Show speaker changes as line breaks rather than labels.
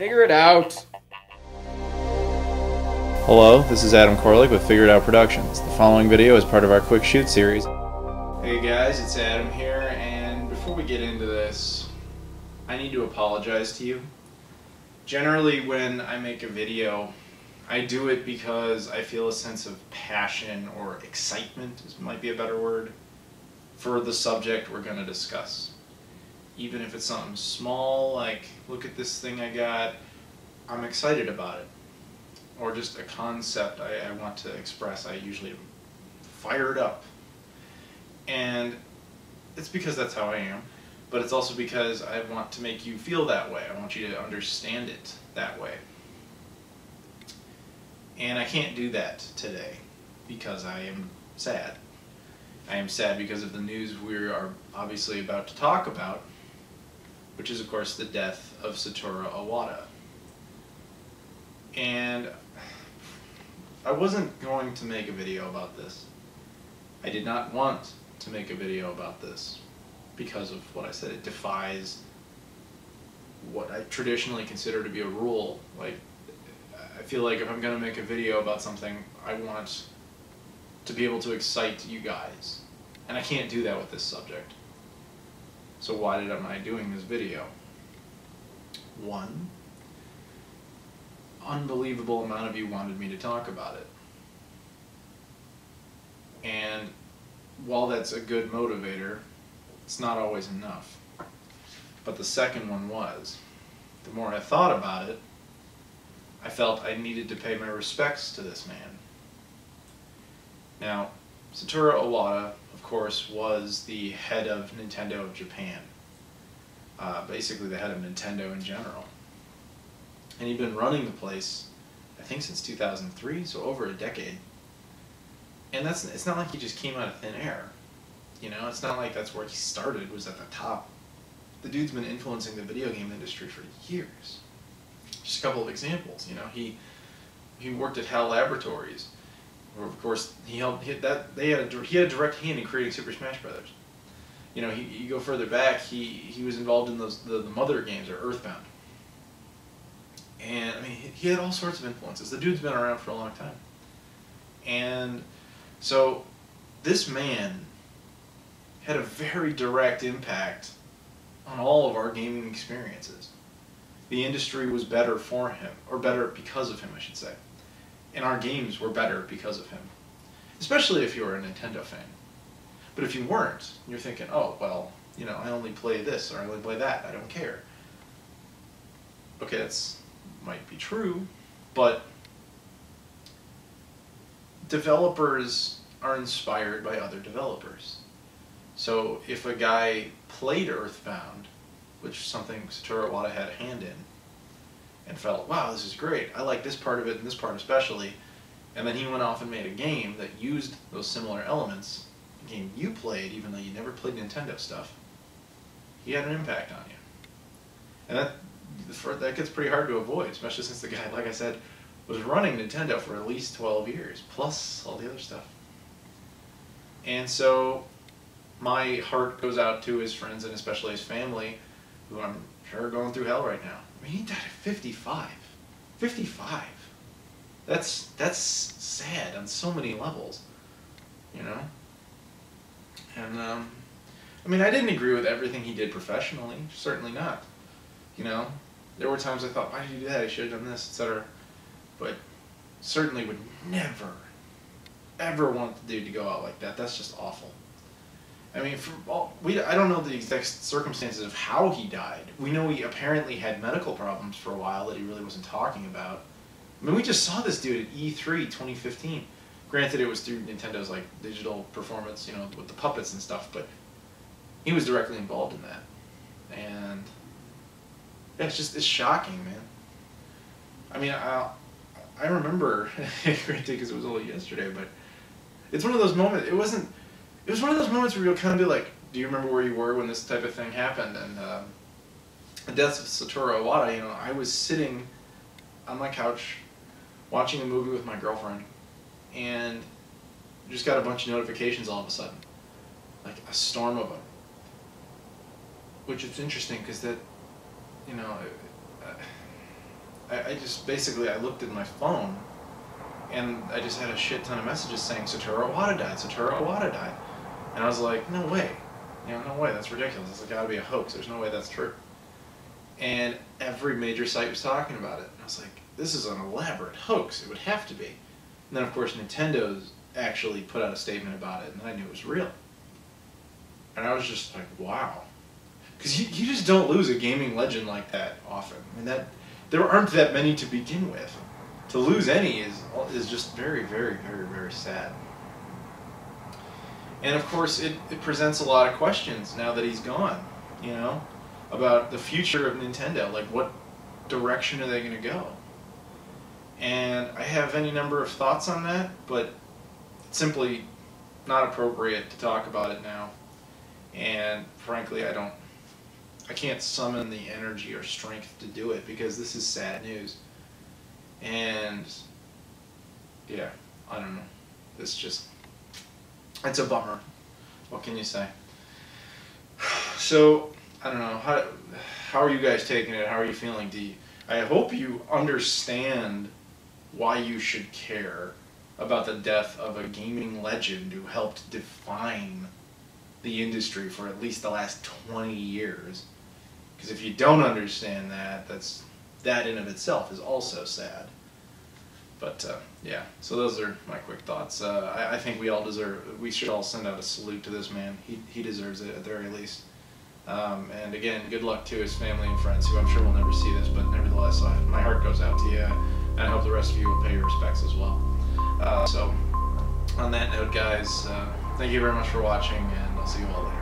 Figure it out.
Hello, this is Adam Koralik with Figure It Out Productions. The following video is part of our Quick Shoot series.
Hey guys, it's Adam here, and before we get into this, I need to apologize to you. Generally, when I make a video, I do it because I feel a sense of passion or excitement, might be a better word, for the subject we're going to discuss. Even if it's something small, like, look at this thing I got, I'm excited about it. Or just a concept I want to express, I usually am fired up. And it's because that's how I am, but it's also because I want to make you feel that way. I want you to understand it that way. And I can't do that today because I am sad. I am sad because of the news we are obviously about to talk about, which is of course the death of Satoru Iwata. And I wasn't going to make a video about this. I did not want to make a video about this because of what I said. It defies what I traditionally consider to be a rule. Like, I feel like if I'm going to make a video about something, I want to be able to excite you guys. And I can't do that with this subject. So why am I doing this video? One, unbelievable amount of you wanted me to talk about it. And while that's a good motivator, it's not always enough. But the second one was, the more I thought about it, I felt I needed to pay my respects to this man. Now, Satoru Iwata, of course, was the head of Nintendo of Japan. Basically the head of Nintendo in general. And he'd been running the place, I think, since 2003, so over a decade. And it's not like he just came out of thin air. You know, it's not like that's where he started, was at the top. The dude's been influencing the video game industry for years. Just a couple of examples, you know, he worked at HAL Laboratories, where of course he had a direct hand in creating Super Smash Brothers. You know, you go further back, he was involved in the Mother games, or Earthbound. And I mean, he had all sorts of influences. The dude's been around for a long time. And so this man had a very direct impact on all of our gaming experiences. The industry was better for him, or better because of him, I should say. And our games were better because of him. Especially if you were a Nintendo fan. But if you weren't, you're thinking, oh, well, you know, I only play this, or I only play that, I don't care. Okay, that's might be true, but developers are inspired by other developers. So if a guy played Earthbound, which is something Satoru Iwata had a hand in, and felt, wow, this is great, I like this part of it and this part especially, and then he went off and made a game that used those similar elements, a game you played even though you never played Nintendo stuff, he had an impact on you. And that gets pretty hard to avoid, especially since the guy, like I said, was running Nintendo for at least 12 years, plus all the other stuff. And so my heart goes out to his friends and especially his family, who I'm sure are going through hell right now. I mean, he died at 55. 55. That's sad on so many levels, you know? And, I mean, I didn't agree with everything he did professionally, certainly not. You know, there were times I thought, why did you do that? I should have done this, etc. But certainly would never, ever want the dude to go out like that. That's just awful. I mean, I don't know the exact circumstances of how he died. We know he apparently had medical problems for a while that he really wasn't talking about. I mean, we just saw this dude at E3 2015. Granted, it was through Nintendo's like digital performance, you know, with the puppets and stuff, but he was directly involved in that. And yeah, it's shocking, man. I mean, I remember, granted, because it was only yesterday, but it's one of those moments. It was one of those moments where you'll kind of be like, do you remember where you were when this type of thing happened? And the death of Satoru Iwata, you know, I was sitting on my couch watching a movie with my girlfriend, and just got a bunch of notifications all of a sudden, like a storm of them. Which is interesting because that, you know, I just basically, I looked at my phone, and I just had a shit ton of messages saying Satoru Iwata died, Satoru Iwata died. And I was like, no way. No way, that's ridiculous. It's gotta be a hoax. There's no way that's true. And every major site was talking about it. And I was like, this is an elaborate hoax. It would have to be. And then, of course, Nintendo's actually put out a statement about it, and I knew it was real. And I was just like, wow. Because you just don't lose a gaming legend like that often. I mean, there aren't that many to begin with. To lose any is just very, very, very, very sad. And of course, it presents a lot of questions now that he's gone, about the future of Nintendo. Like, what direction are they going to go? And I have any number of thoughts on that, but it's simply not appropriate to talk about it now. And frankly, I can't summon the energy or strength to do it, because this is sad news. And yeah, I don't know. It's a bummer. What can you say? So, I don't know, how are you guys taking it? How are you feeling? I hope you understand why you should care about the death of a gaming legend who helped define the industry for at least the last 20 years. Because if you don't understand that, that in of itself is also sad. But yeah, so those are my quick thoughts. I think we should all send out a salute to this man. He deserves it at the very least. And again, good luck to his family and friends, who I'm sure will never see this, but nevertheless, my heart goes out to you, and I hope the rest of you will pay your respects as well. So, on that note, guys, thank you very much for watching, and I'll see you all later.